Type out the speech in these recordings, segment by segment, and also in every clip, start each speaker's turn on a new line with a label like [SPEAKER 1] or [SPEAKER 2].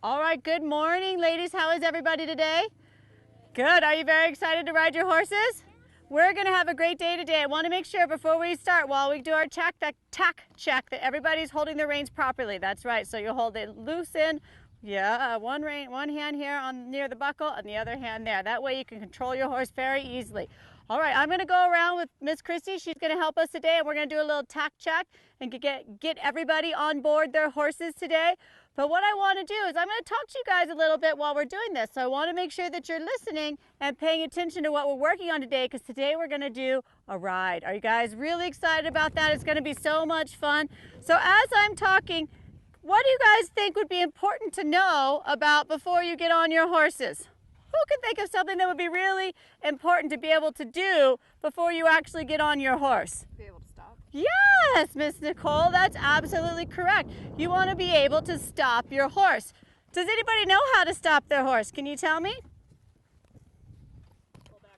[SPEAKER 1] All right, good morning, ladies. How is everybody today? Good. Are you very excited to ride your horses? We're going to have a great day today. I want to make sure before we start, while we do our tack check, that everybody's holding their reins properly. That's right. So you'll hold it loose in. Yeah, one hand here on near the buckle and the other hand there. That way you can control your horse very easily. All right, I'm going to go around with Miss Christy. She's going to help us today, and we're going to do a little tack check and get everybody on board their horses today. But what I want to do is I'm going to talk to you guys a little bit while we're doing this. So I want to make sure that you're listening and paying attention to what we're working on today, because today we're going to do a ride. Are you guys really excited about that? It's going to be so much fun. So as I'm talking, what do you guys think would be important to know about before you get on your horses? Who can think of something that would be really important to be able to do before you actually get on your horse?
[SPEAKER 2] Be able to stop.
[SPEAKER 1] Yes, Miss Nicole, that's absolutely correct. You want to be able to stop your horse. Does anybody know how to stop their horse? Can you tell me?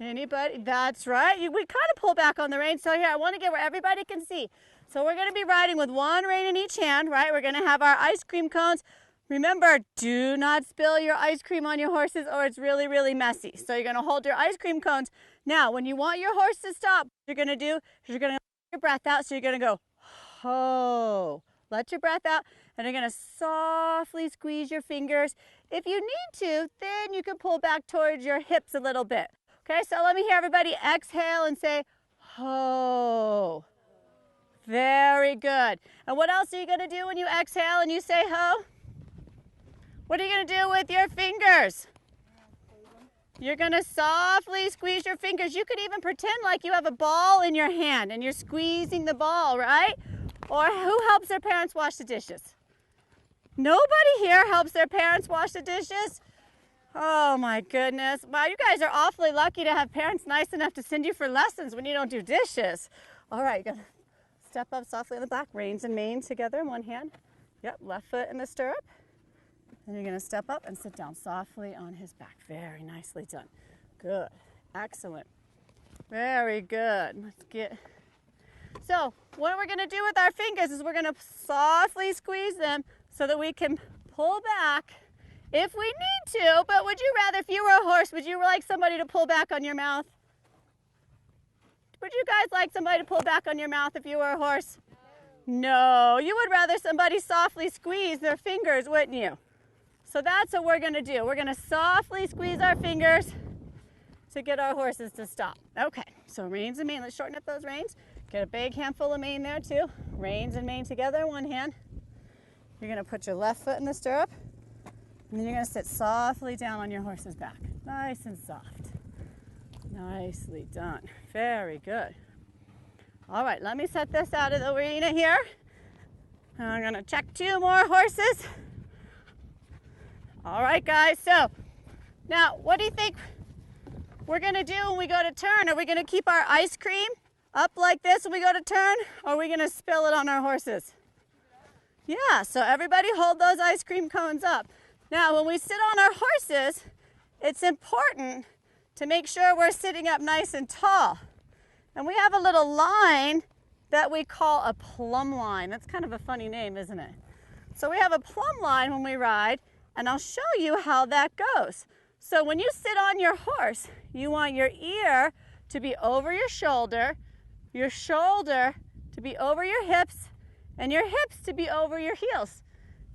[SPEAKER 1] Anybody? That's right. We kind of pull back on the reins. So here, I want to get where everybody can see. So we're going to be riding with one rein in each hand, right? We're going to have our ice cream cones. Remember, do not spill your ice cream on your horses or it's really, really messy. So you're going to hold your ice cream cones. Now, when you want your horse to stop, what you're going to do is you're going to let your breath out. So you're going to go, ho. Let your breath out, and you're going to softly squeeze your fingers. If you need to, then you can pull back towards your hips a little bit. Okay, so let me hear everybody exhale and say, ho. Very good. And what else are you going to do when you exhale and you say ho? What are you going to do with your fingers? You're going to softly squeeze your fingers. You could even pretend like you have a ball in your hand and you're squeezing the ball, right? Or who helps their parents wash the dishes? Nobody here helps their parents wash the dishes? Oh my goodness. Wow, you guys are awfully lucky to have parents nice enough to send you for lessons when you don't do dishes. All right, you're going to step up softly in the back, reins and mane together in one hand. Yep, left foot in the stirrup. Then you're going to step up and sit down softly on his back. Very nicely done. Good. Excellent. Very good. Let's get... So what we're going to do with our fingers is we're going to softly squeeze them so that we can pull back if we need to. But would you rather, if you were a horse, would you like somebody to pull back on your mouth? Would you guys like somebody to pull back on your mouth if you were a horse? No. You would rather somebody softly squeeze their fingers, wouldn't you? So that's what we're going to do. We're going to softly squeeze our fingers to get our horses to stop. Okay, so reins and mane. Let's shorten up those reins. Get a big handful of mane there too. Reins and mane together in one hand. You're going to put your left foot in the stirrup. And then you're going to sit softly down on your horse's back. Nice and soft. Nicely done. Very good. All right, let me set this out of the arena here. I'm going to check 2 more horses. All right, guys, so now what do you think we're going to do when we go to turn? Are we going to keep our ice cream up like this when we go to turn, or are we going to spill it on our horses? Yeah, so everybody hold those ice cream cones up. Now, when we sit on our horses, it's important to make sure we're sitting up nice and tall. And we have a little line that we call a plumb line. That's kind of a funny name, isn't it? So we have a plumb line when we ride, and I'll show you how that goes. So when you sit on your horse, you want your ear to be over your shoulder to be over your hips, and your hips to be over your heels.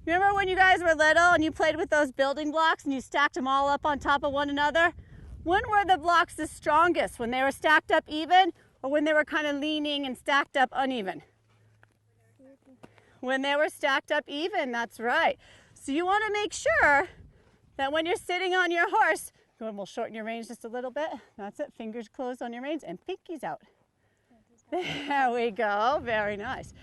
[SPEAKER 1] Remember when you guys were little and you played with those building blocks and you stacked them all up on top of one another? When were the blocks the strongest? When they were stacked up even, or when they were kind of leaning and stacked up uneven? When they were stacked up even, that's right. So you want to make sure that when you're sitting on your horse, and we'll shorten your reins just a little bit. That's it, fingers closed on your reins and pinkies out. There we go, very nice.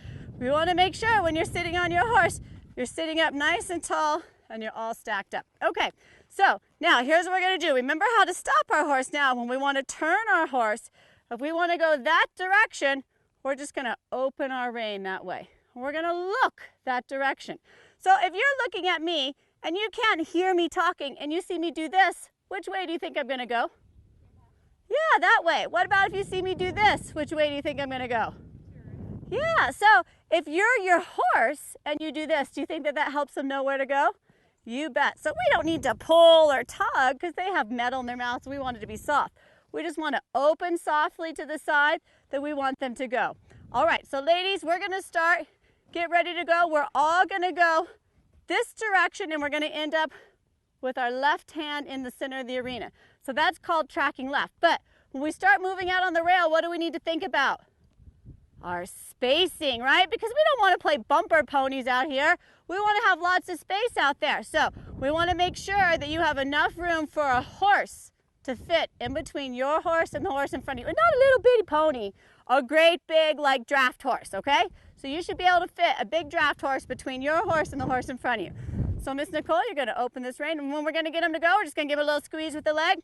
[SPEAKER 1] We want to make sure when you're sitting on your horse, you're sitting up nice and tall and you're all stacked up. Okay, so now here's what we're going to do. Remember how to stop our horse now when we want to turn our horse. If we want to go that direction, we're just going to open our rein that way. We're going to look that direction. So if you're looking at me and you can't hear me talking and you see me do this, which way do you think I'm going to go? Yeah, that way. What about if you see me do this? Which way do you think I'm going to go? Yeah, so if you're your horse and you do this, do you think that that helps them know where to go? You bet. So we don't need to pull or tug because they have metal in their mouths. So we want it to be soft. We just want to open softly to the side that we want them to go. All right, so ladies, we're going to start. Get ready to go. We're all going to go this direction, and we're going to end up with our left hand in the center of the arena. So that's called tracking left. But when we start moving out on the rail, what do we need to think about? Our spacing, right? Because we don't want to play bumper ponies out here. We want to have lots of space out there. So we want to make sure that you have enough room for a horse to fit in between your horse and the horse in front of you. And not a little bitty pony, a great big like draft horse, okay? So you should be able to fit a big draft horse between your horse and the horse in front of you. So Miss Nicole, you're going to open this rein, and when we're going to get him to go, we're just going to give a little squeeze with the leg.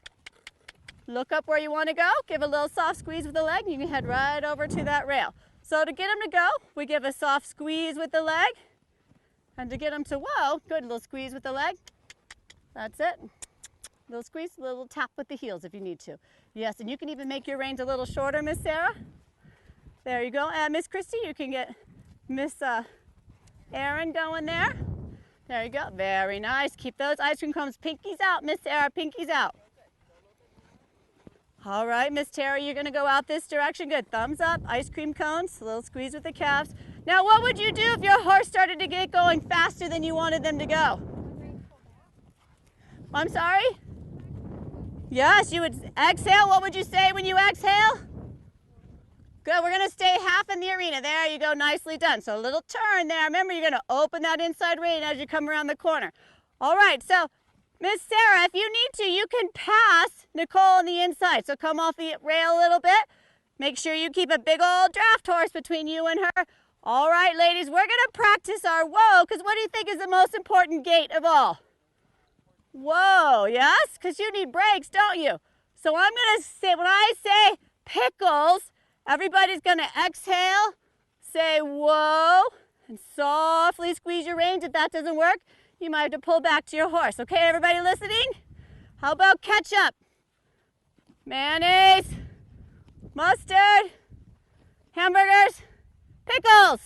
[SPEAKER 1] Look up where you want to go, give a little soft squeeze with the leg, and you can head right over to that rail. So to get him to go, we give a soft squeeze with the leg. And to get him to whoa, good, little squeeze with the leg. That's it. Little squeeze, a little tap with the heels if you need to. Yes, and you can even make your reins a little shorter, Miss Sarah. There you go. And Miss Christy, you can get Miss Erin going there. There you go. Very nice. Keep those ice cream cones. Pinkies out, Miss Sarah. Pinkies out. All right, Miss Terry, you're going to go out this direction. Good. Thumbs up. Ice cream cones. A little squeeze with the calves. Now, what would you do if your horse started to get going faster than you wanted them to go? I'm sorry? Yes, you would exhale. What would you say when you exhale? Good. We're going to stay half in the arena. There you go. Nicely done. So a little turn there. Remember, you're going to open that inside rein as you come around the corner. All right. So, Miss Sarah, if you need to, you can pass Nicole on the inside. So come off the rail a little bit. Make sure you keep a big old draft horse between you and her. All right, ladies, we're going to practice our whoa, because what do you think is the most important gait of all? Whoa, yes? Because you need brakes, don't you? So I'm going to say, when I say pickles, everybody's going to exhale, say whoa, and softly squeeze your reins. If that doesn't work, you might have to pull back to your horse. Okay, everybody listening? How about ketchup? Mayonnaise, mustard, hamburgers, pickles.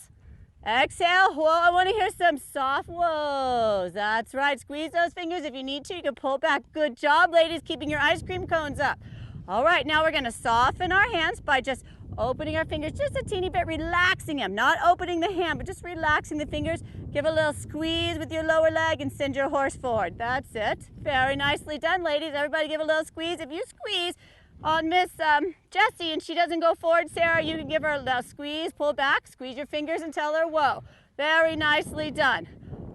[SPEAKER 1] Exhale, whoa, I want to hear some soft whoas. That's right, squeeze those fingers. If you need to, you can pull back. Good job, ladies, keeping your ice cream cones up. All right, now we're going to soften our hands by just opening our fingers just a teeny bit, relaxing them. Not opening the hand, but just relaxing the fingers. Give a little squeeze with your lower leg and send your horse forward. That's it. Very nicely done, ladies. Everybody give a little squeeze. If you squeeze on Miss Jessie and she doesn't go forward, Sarah, you can give her a little squeeze, pull back, squeeze your fingers and tell her whoa. Very nicely done.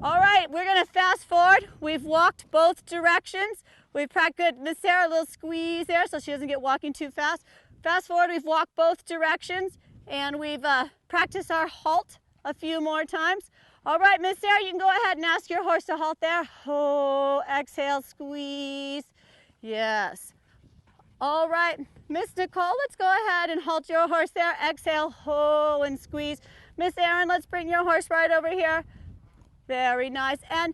[SPEAKER 1] All right, we're going to fast forward. We've walked both directions. We've practiced good. Miss Sarah, a little squeeze there so she doesn't get walking too fast. Fast forward, we've walked both directions and we've practiced our halt a few more times. All right, Miss Sarah, you can go ahead and ask your horse to halt there. Oh, exhale, squeeze. Yes. All right, Miss Nicole, let's go ahead and halt your horse there. Exhale, ho, and squeeze. Miss Erin, let's bring your horse right over here. Very nice. And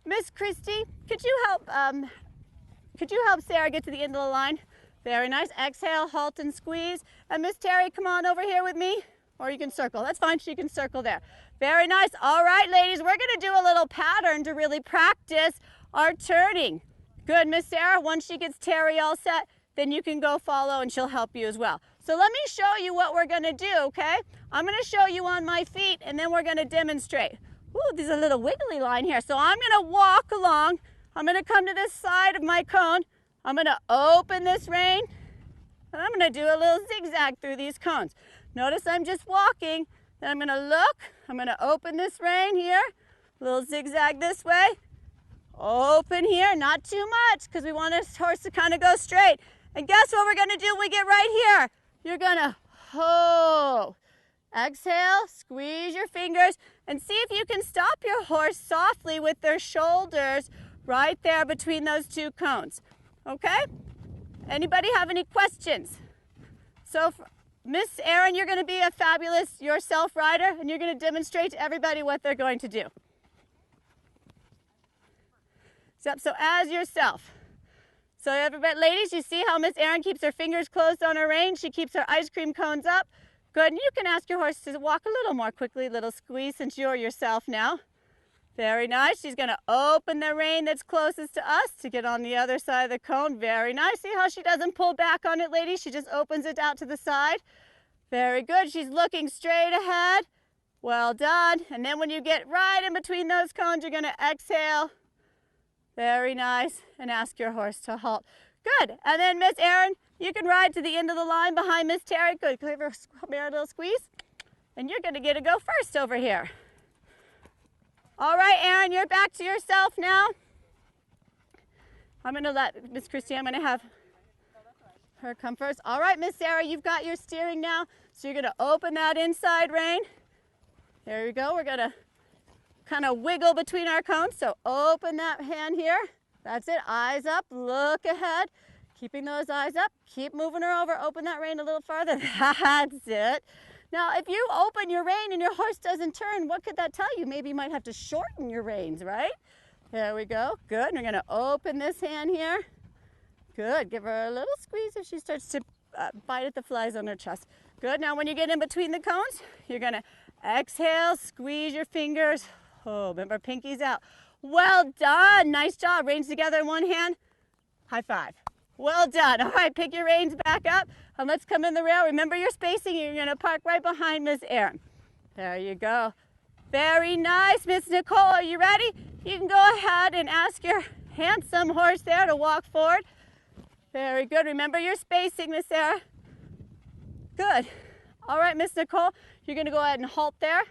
[SPEAKER 1] Miss Christy, could you help Sarah get to the end of the line? Very nice. Exhale, halt, and squeeze. And Miss Terry, come on over here with me. Or you can circle. That's fine. She can circle there. Very nice. All right, ladies, we're going to do a little pattern to really practice our turning. Good, Miss Sarah. Once she gets Terry all set, then you can go follow and she'll help you as well. So let me show you what we're going to do, okay? I'm going to show you on my feet and then we're going to demonstrate. Ooh, there's a little wiggly line here. So I'm going to walk along. I'm going to come to this side of my cone. I'm going to open this rein and I'm going to do a little zigzag through these cones. Notice I'm just walking. Then I'm going to look. I'm going to open this rein here. A little zigzag this way. Open here, not too much because we want this horse to kind of go straight. And guess what we're going to do when we get right here? You're going to ho. Exhale, squeeze your fingers, and see if you can stop your horse softly with their shoulders right there between those two cones. Okay? Anybody have any questions? So, Miss Erin, you're going to be a fabulous yourself rider, and you're going to demonstrate to everybody what they're going to do. So as yourself. So everybody, ladies, you see how Miss Erin keeps her fingers closed on her rein? She keeps her ice cream cones up. Good, and you can ask your horse to walk a little more quickly, little squeeze since you're yourself now. Very nice. She's going to open the rein that's closest to us to get on the other side of the cone. Very nice. See how she doesn't pull back on it, ladies? She just opens it out to the side. Very good. She's looking straight ahead. Well done. And then when you get right in between those cones, you're going to exhale. Very nice. And ask your horse to halt. Good. And then Miss Erin, you can ride to the end of the line behind Miss Terry. Good. Give her a little squeeze. And you're going to get to go first over here. All right, Erin, you're back to yourself now. I'm going to let Miss Christy, I'm going to have her come first. All right, Miss Sarah, you've got your steering now. So you're going to open that inside rein. There you go. We're going to kind of wiggle between our cones. So open that hand here. That's it. Eyes up. Look ahead. Keeping those eyes up. Keep moving her over. Open that rein a little farther. That's it. Now, if you open your rein and your horse doesn't turn, what could that tell you? Maybe you might have to shorten your reins, right? There we go. Good. We're going to open this hand here. Good. Give her a little squeeze if she starts to bite at the flies on her chest. Good. Now, when you get in between the cones, you're going to exhale, squeeze your fingers. Oh, remember, pinkies out. Well done. Nice job. Reins together in one hand. High five. Well done. All right, pick your reins back up and let's come in the rail. Remember your spacing. You're going to park right behind Miss Erin. There you go. Very nice, Miss Nicole. Are you ready? You can go ahead and ask your handsome horse there to walk forward. Very good. Remember your spacing, Miss Sarah. Good. All right, Miss Nicole, you're going to go ahead and halt there.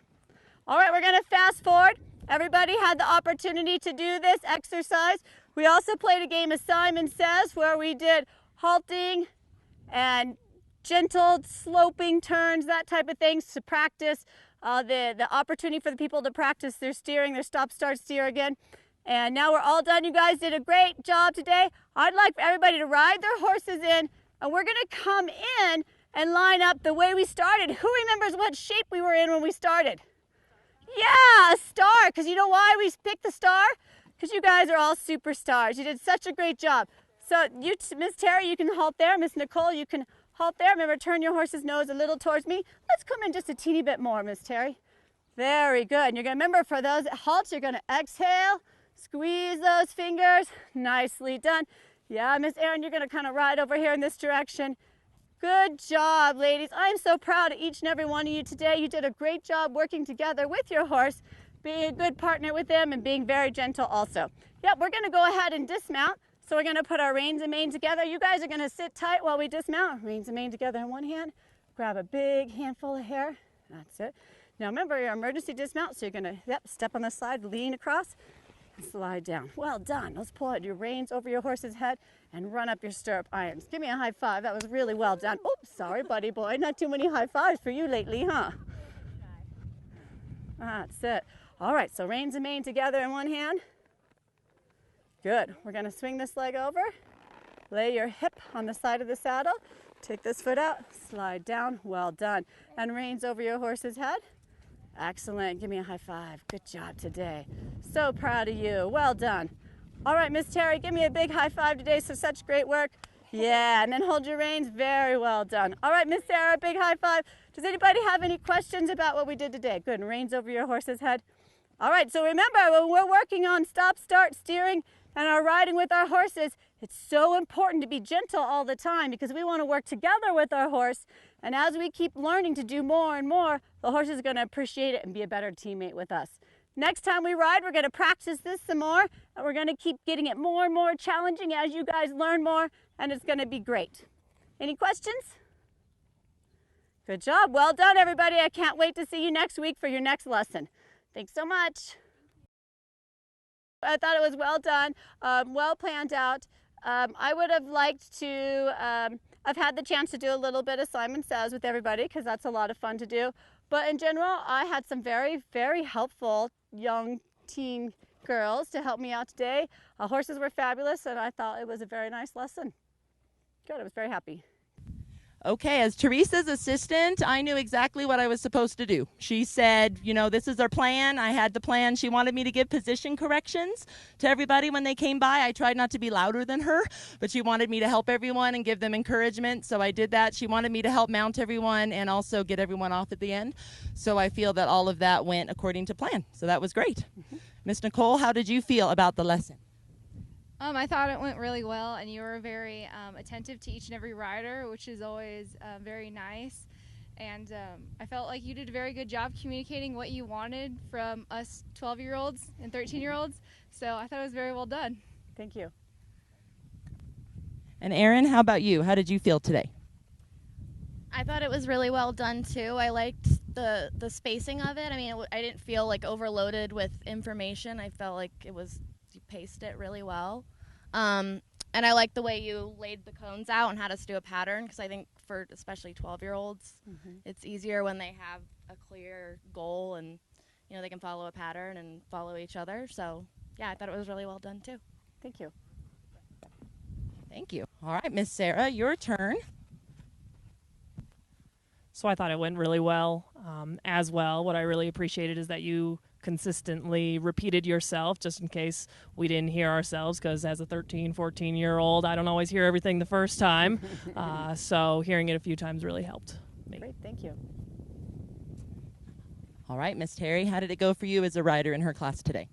[SPEAKER 1] All right, we're going to fast forward. Everybody had the opportunity to do this exercise. We also played a game of Simon Says where we did halting and gentle sloping turns, that type of things to practice the opportunity for the people to practice their steering, their stop, start, steer again. And now we're all done. You guys did a great job today. I'd like for everybody to ride their horses in, and we're going to come in and line up the way we started. Who remembers what shape we were in when we started? Yeah, a star, because you know why we picked the star? Because you guys are all superstars. You did such a great job. So you, Miss Terry, you can halt there. Miss Nicole, you can halt there. Remember, turn your horse's nose a little towards me. Let's come in just a teeny bit more, Miss Terry. Very good. And you're going to remember for those halts, you're going to exhale, squeeze those fingers. Nicely done. Yeah, Miss Erin, you're going to kind of ride over here in this direction. Good job, ladies. I'm so proud of each and every one of you today. You did a great job working together with your horse, being a good partner with them, and being very gentle also. Yep, we're going to go ahead and dismount. So we're going to put our reins and mane together. You guys are going to sit tight while we dismount. Reins and mane together in one hand. Grab a big handful of hair. That's it. Now remember your emergency dismount, so you're going to step on the side, lean across, and slide down. Well done. Let's pull out your reins over your horse's head and run up your stirrup irons. Give me a high five. That was really well done. Oops, sorry, buddy boy. Not too many high fives for you lately, huh? That's it. All right, so reins and mane together in one hand. Good. We're going to swing this leg over. Lay your hip on the side of the saddle. Take this foot out. Slide down. Well done. And reins over your horse's head. Excellent. Give me a high five. Good job today. So proud of you. Well done. All right, Miss Terry, give me a big high five today. So such great work. Yeah, and then hold your reins. Very well done. All right, Miss Sarah, big high five. Does anybody have any questions about what we did today? Good. And reins over your horse's head. All right, so remember, when we're working on stop, start, steering, and our riding with our horses, it's so important to be gentle all the time because we want to work together with our horse. And as we keep learning to do more and more, the horse is going to appreciate it and be a better teammate with us. Next time we ride, we're going to practice this some more, and we're going to keep getting it more and more challenging as you guys learn more, and it's going to be great. Any questions? Good job. Well done, everybody. I can't wait to see you next week for your next lesson. Thanks so much. I thought it was well done, well planned out. I would have liked to have had the chance to do a little bit of Simon Says with everybody because that's a lot of fun to do. But in general, I had some very, very helpful young teen girls to help me out today. Horses were fabulous, and I thought it was a very nice lesson. Good, I was very happy.
[SPEAKER 2] Okay, as Teresa's assistant, I knew exactly what I was supposed to do. She said, you know, this is our plan. I had the plan. She wanted me to give position corrections to everybody when they came by. I tried not to be louder than her, but she wanted me to help everyone and give them encouragement, so I did that. She wanted me to help mount everyone and also get everyone off at the end. So I feel that all of that went according to plan, so that was great. Miss Nicole, how did you feel about the lesson?
[SPEAKER 3] I thought it went really well, and you were very attentive to each and every rider, which is always very nice. And I felt like you did a very good job communicating what you wanted from us 12-year-olds and 13-year-olds. So I thought it was very well done.
[SPEAKER 1] Thank you.
[SPEAKER 2] And Erin, how about you? How did you feel today?
[SPEAKER 4] I thought it was really well done too. I liked the spacing of it. I mean, I didn't feel like overloaded with information. I felt like you paced it really well. And I like the way you laid the cones out and had us do a pattern, because I think for especially 12-year-olds, it's easier when they have a clear goal and, you know, they can follow a pattern and follow each other. So, yeah, I thought it was really well done too.
[SPEAKER 1] Thank you.
[SPEAKER 2] Thank you. All right, Miss Sarah, your turn.
[SPEAKER 5] So I thought it went really well as well. What I really appreciated is that you consistently repeated yourself, just in case we didn't hear ourselves, because as a 13, 14-year-old, I don't always hear everything the first time. So hearing it a few times really helped me.
[SPEAKER 1] Great, thank you.
[SPEAKER 2] All right, Miss Terry, how did it go for you as a rider in her class today?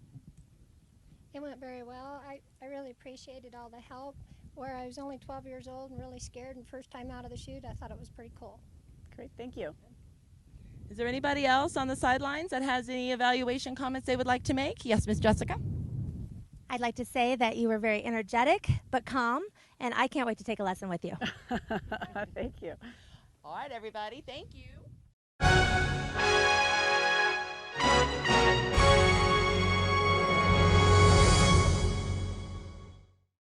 [SPEAKER 6] It went very well. I really appreciated all the help. Where I was only 12 years old and really scared and first time out of the chute, I thought it was pretty cool.
[SPEAKER 1] Great, thank you.
[SPEAKER 2] Is there anybody else on the sidelines that has any evaluation comments they would like to make? Yes, Miss Jessica.
[SPEAKER 7] I'd like to say that you were very energetic but calm, and I can't wait to take a lesson with you.
[SPEAKER 1] Thank you.
[SPEAKER 2] All right, everybody, thank you.